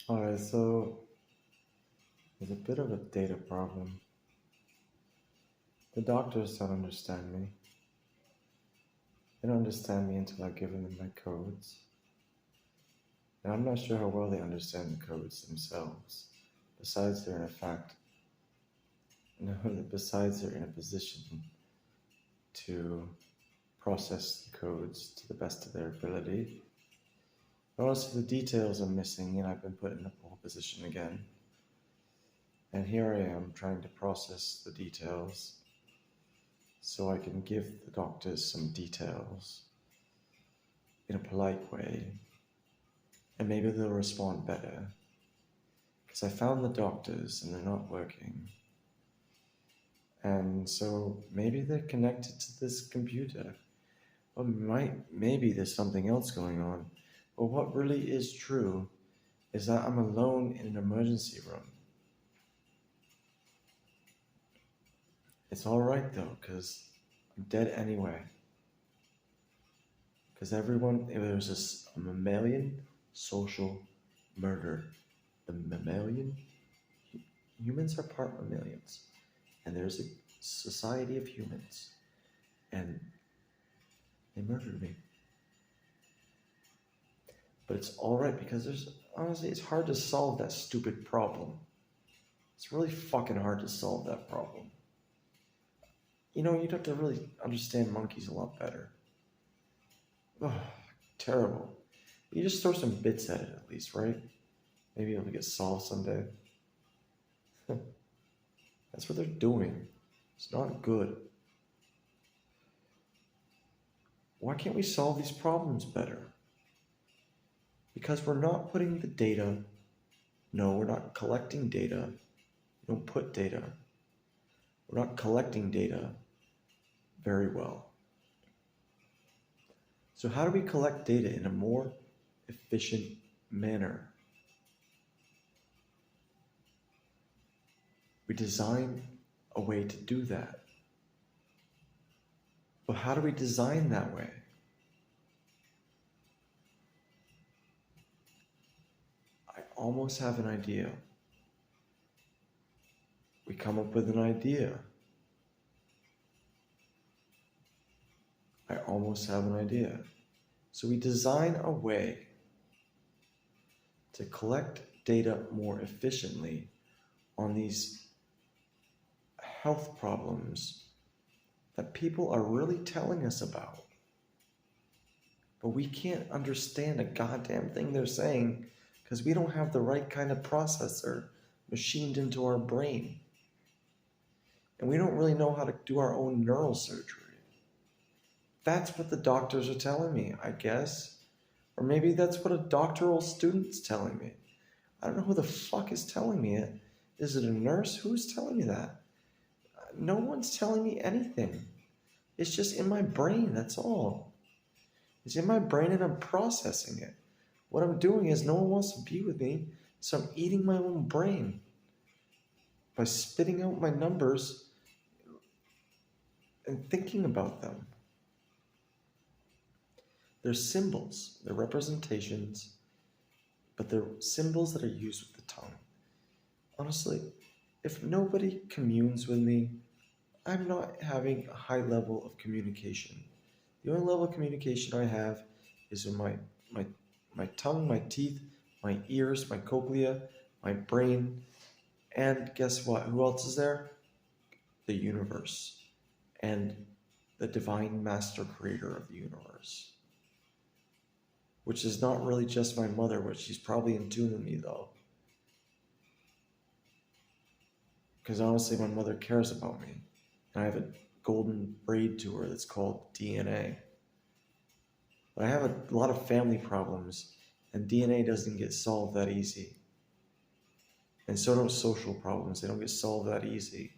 Alright, so there's a bit of a data problem. The doctors don't understand me. They don't understand me until I've given them my codes. And I'm not sure how well they understand the codes themselves. Besides, they're in a fact, no, besides they're in a position to process the codes to the best of their ability. But also the details are missing, and I've been put in a pole position again. And here I am trying to process the details so I can give the doctors some details in a polite way, and maybe they'll respond better. Because I found the doctors and they're not working. And so maybe they're connected to this computer. Or maybe there's something else going on. But what really is true is that I'm alone in an emergency room. It's alright though, because I'm dead anyway. Because it was a mammalian social murder. The mammalian? Humans are part mammalians. And there's a society of humans. And they murdered me. But it's alright because honestly, it's hard to solve that stupid problem. It's really fucking hard to solve that problem. You know, you'd have to really understand monkeys a lot better. Oh, terrible. You just throw some bits at it at least, right? Maybe it'll get solved someday. That's what they're doing. It's not good. Why can't we solve these problems better? Because we're not putting the data. No, we're not collecting data. We don't put data. We're not collecting data very well. So how do we collect data in a more efficient manner? We design a way to do that. But how do we design that way? I almost have an idea. We come up with an idea. I almost have an idea. So we design a way to collect data more efficiently on these health problems that people are really telling us about. But we can't understand a goddamn thing they're saying because we don't have the right kind of processor machined into our brain. And we don't really know how to do our own neural surgery. That's what the doctors are telling me, I guess. Or maybe that's what a doctoral student's telling me. I don't know who the fuck is telling me it. Is it a nurse? Who's telling me that? No one's telling me anything. It's just in my brain, that's all. It's in my brain and I'm processing it. What I'm doing is no one wants to be with me, so I'm eating my own brain by spitting out my numbers and thinking about them. They're symbols, they're representations, but they're symbols that are used with the tongue. Honestly, if nobody communes with me, I'm not having a high level of communication. The only level of communication I have is with my tongue, my teeth, my ears, my cochlea, my brain, and guess what? Who else is there? The universe and the divine master creator of the universe. Which is not really just my mother, but she's probably in tune with me though. Because honestly, my mother cares about me. And I have a golden braid to her that's called DNA. But I have a lot of family problems, and DNA doesn't get solved that easy. And so don't social problems, they don't get solved that easy.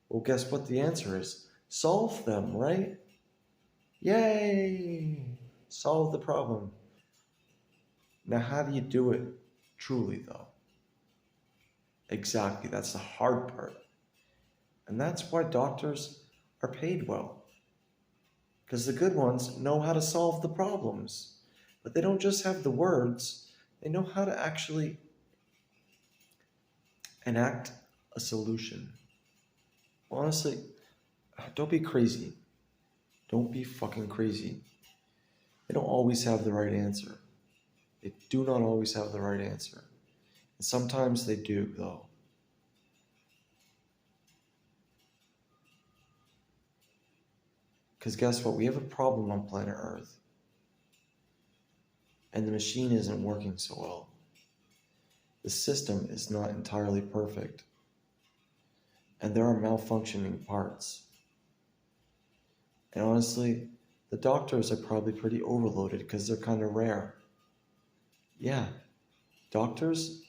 Well, guess what the answer is? Solve them, right? Yay! Solve the problem. Now, how do you do it truly, though? Exactly, that's the hard part. And that's why doctors are paid well. Because the good ones know how to solve the problems. But they don't just have the words, they know how to actually enact a solution. Honestly, don't be crazy. Don't be fucking crazy. They don't always have the right answer. They do not always have the right answer. And sometimes they do, though. Because guess what? We have a problem on planet Earth. And the machine isn't working so well. The system is not entirely perfect. And there are malfunctioning parts. And honestly, the doctors are probably pretty overloaded because they're kind of rare. Yeah, doctors,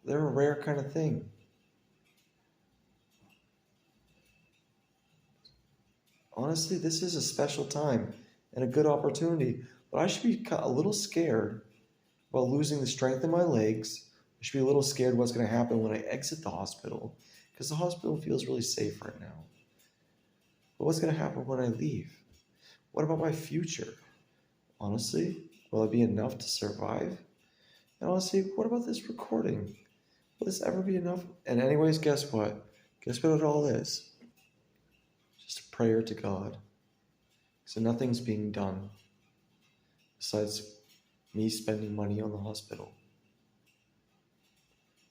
they're a rare kind of thing. Honestly, this is a special time and a good opportunity, but I should be a little scared about losing the strength in my legs. I should be a little scared what's going to happen when I exit the hospital, because the hospital feels really safe right now. But what's going to happen when I leave? What about my future? Honestly, will it be enough to survive? And honestly, what about this recording? Will this ever be enough? And anyways, guess what? Guess what it all is? Just a prayer to God. So nothing's being done besides me spending money on the hospital.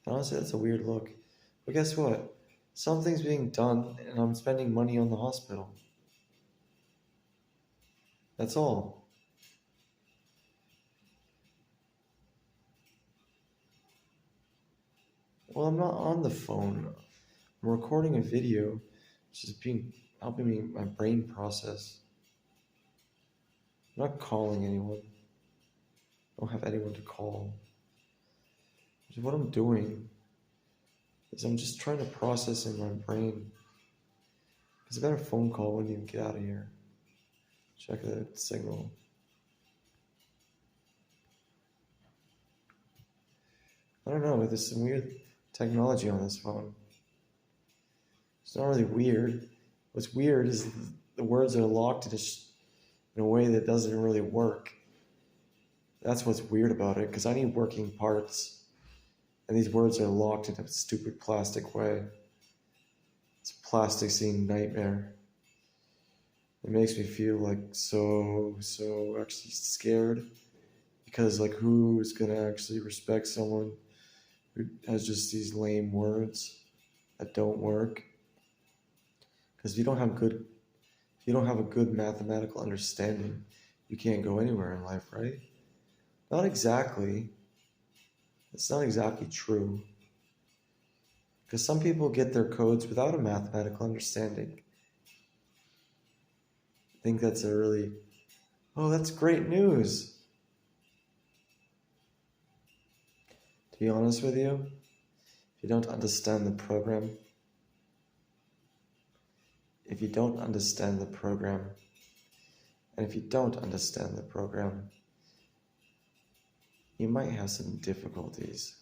And honestly, that's a weird look. But guess what? Something's being done and I'm spending money on the hospital. That's all. Well, I'm not on the phone. I'm recording a video, which is helping me my brain process. I'm not calling anyone. I don't have anyone to call. So what I'm doing is I'm just trying to process in my brain. Because I got a phone call, I wouldn't even get out of here. Check the signal. I don't know, but there's some weird technology on this phone. It's not really weird. What's weird is the words are locked in a way that doesn't really work. That's what's weird about it, because I need working parts. And these words are locked in a stupid plastic way. It's a plasticine nightmare. It makes me feel like so actually scared. Because like who's gonna actually respect someone who has just these lame words that don't work? Because if you don't have a good mathematical understanding, you can't go anywhere in life, right? Not exactly. It's not exactly true. Because some people get their codes without a mathematical understanding. I think that's that's great news. To be honest with you, if you don't understand the program, and if you don't understand the program, you might have some difficulties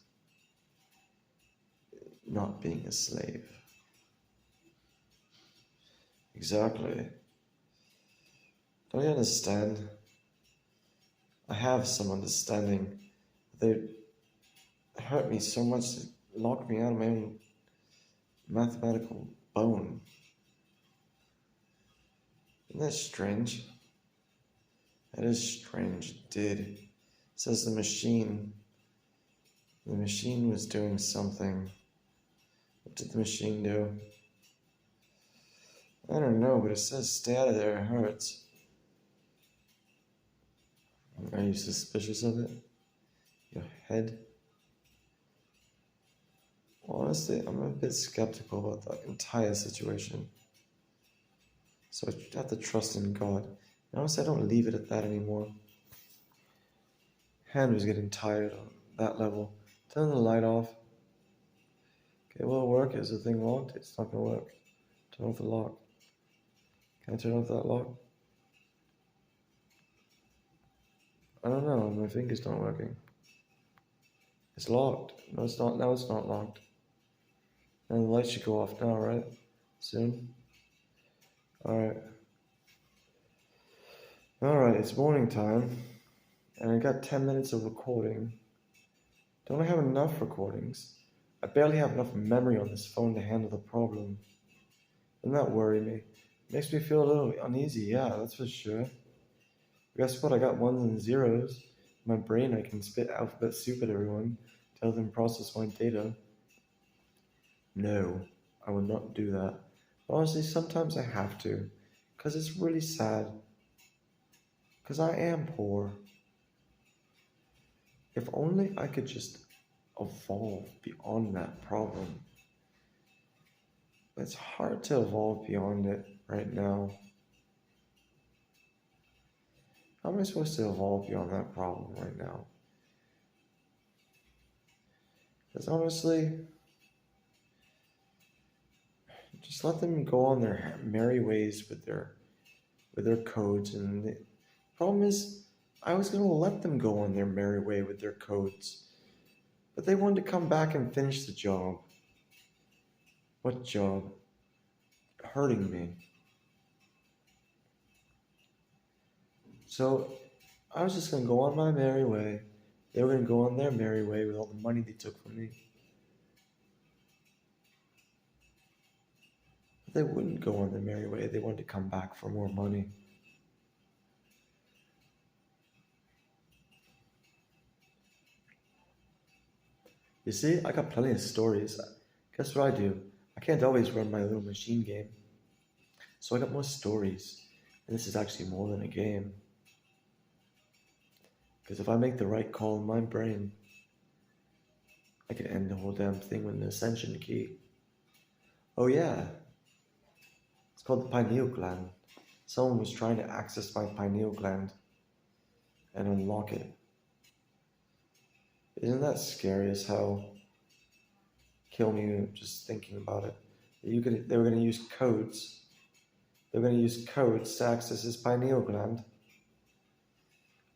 not being a slave. Exactly. Don't you understand? I have some understanding. They hurt me so much to lock me out of my own mathematical bone. Isn't that strange? That is strange. It did. It says the machine was doing something. What did the machine do? I don't know, but it says stay out of there, it hurts. Are you suspicious of it? Your head? Honestly, I'm a bit skeptical about the entire situation. So I have to trust in God. And honestly, I don't leave it at that anymore. Hand was getting tired on that level. Turn the light off. Okay, will it work? Is the thing locked? It's not gonna work. Turn off the lock. Can I turn off that lock? I don't know, my finger's not working. It's locked. No, it's not. Now it's not locked. And the light should go off now, right? Soon? Alright. Alright, it's morning time. And I got 10 minutes of recording. Don't I have enough recordings? I barely have enough memory on this phone to handle the problem. Doesn't that worry me? It makes me feel a little uneasy, yeah, that's for sure. But guess what? I got ones and zeros. In my brain, I can spit alphabet soup at everyone, tell them process my data. No, I will not do that. But honestly, sometimes I have to, because it's really sad. Because I am poor. If only I could just evolve beyond that problem. It's hard to evolve beyond it right now. How am I supposed to evolve beyond that problem right now? Because honestly, just let them go on their merry ways with their codes. And the problem is, I was gonna let them go on their merry way with their codes, but they wanted to come back and finish the job. What job? Hurting me. So I was just gonna go on my merry way. They were gonna go on their merry way with all the money they took from me. But they wouldn't go on their merry way. They wanted to come back for more money. You see, I got plenty of stories. Guess what I do? I can't always run my little machine game. So I got more stories. And this is actually more than a game. Because if I make the right call in my brain, I can end the whole damn thing with an ascension key. Oh yeah, it's called the pineal gland. Someone was trying to access my pineal gland and unlock it. Isn't that scary as hell? Kill me just thinking about it. They were going to use codes. They were going to use codes to access his pineal gland,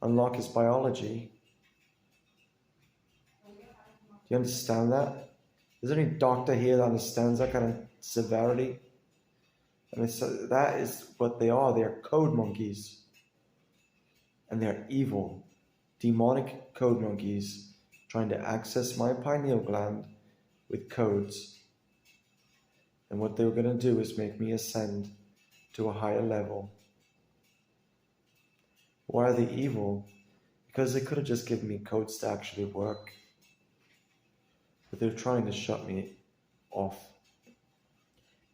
unlock his biology. Do you understand that? Is there any doctor here that understands that kind of severity? I mean, so that is what they are. They are code monkeys. And they're evil, demonic code monkeys trying to access my pineal gland with codes. And what they were going to do is make me ascend to a higher level. Why are they evil? Because they could have just given me codes to actually work. But they're trying to shut me off.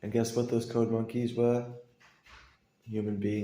And guess what those code monkeys were? Human beings.